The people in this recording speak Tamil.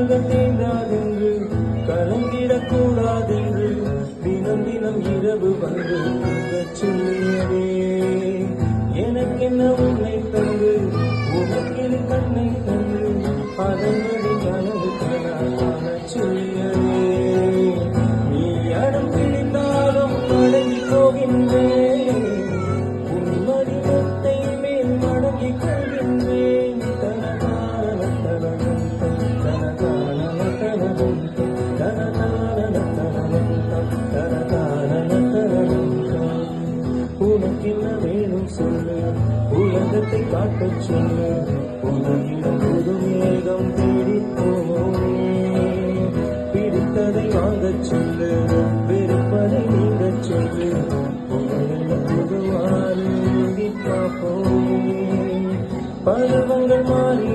கனவுகள் தேங்காதென்று கலங்கிடக்கூடாதென்று தினம் தினம் இரவு வந்து சொல்லியதே எனக்கென்ன உன்னை தந்து உனக்கில் கண்ணை தந்து அதன்படி கனவு கனான சொல்லியதே நீ அடம் பிடித்தாலும் அடங்கி போகின்றேன் உன்மதி மொத்தை மேல் மடங்கி கொள்கின்றேன் தனகான தனகம் தனகான தனகம் உனக்கென்ன வேணும் சொல்லு உலகத்தை காட்டச் சொல்லு உலகிடம் புது மேகம் தேடிப்போனே பிடித்ததை வாங்கச் சொல்லு வெறுப்பதை நீங்கச் சொல்லு உலகில் புதுவாறு பார்ப்போம் பருவங்கள் மாறி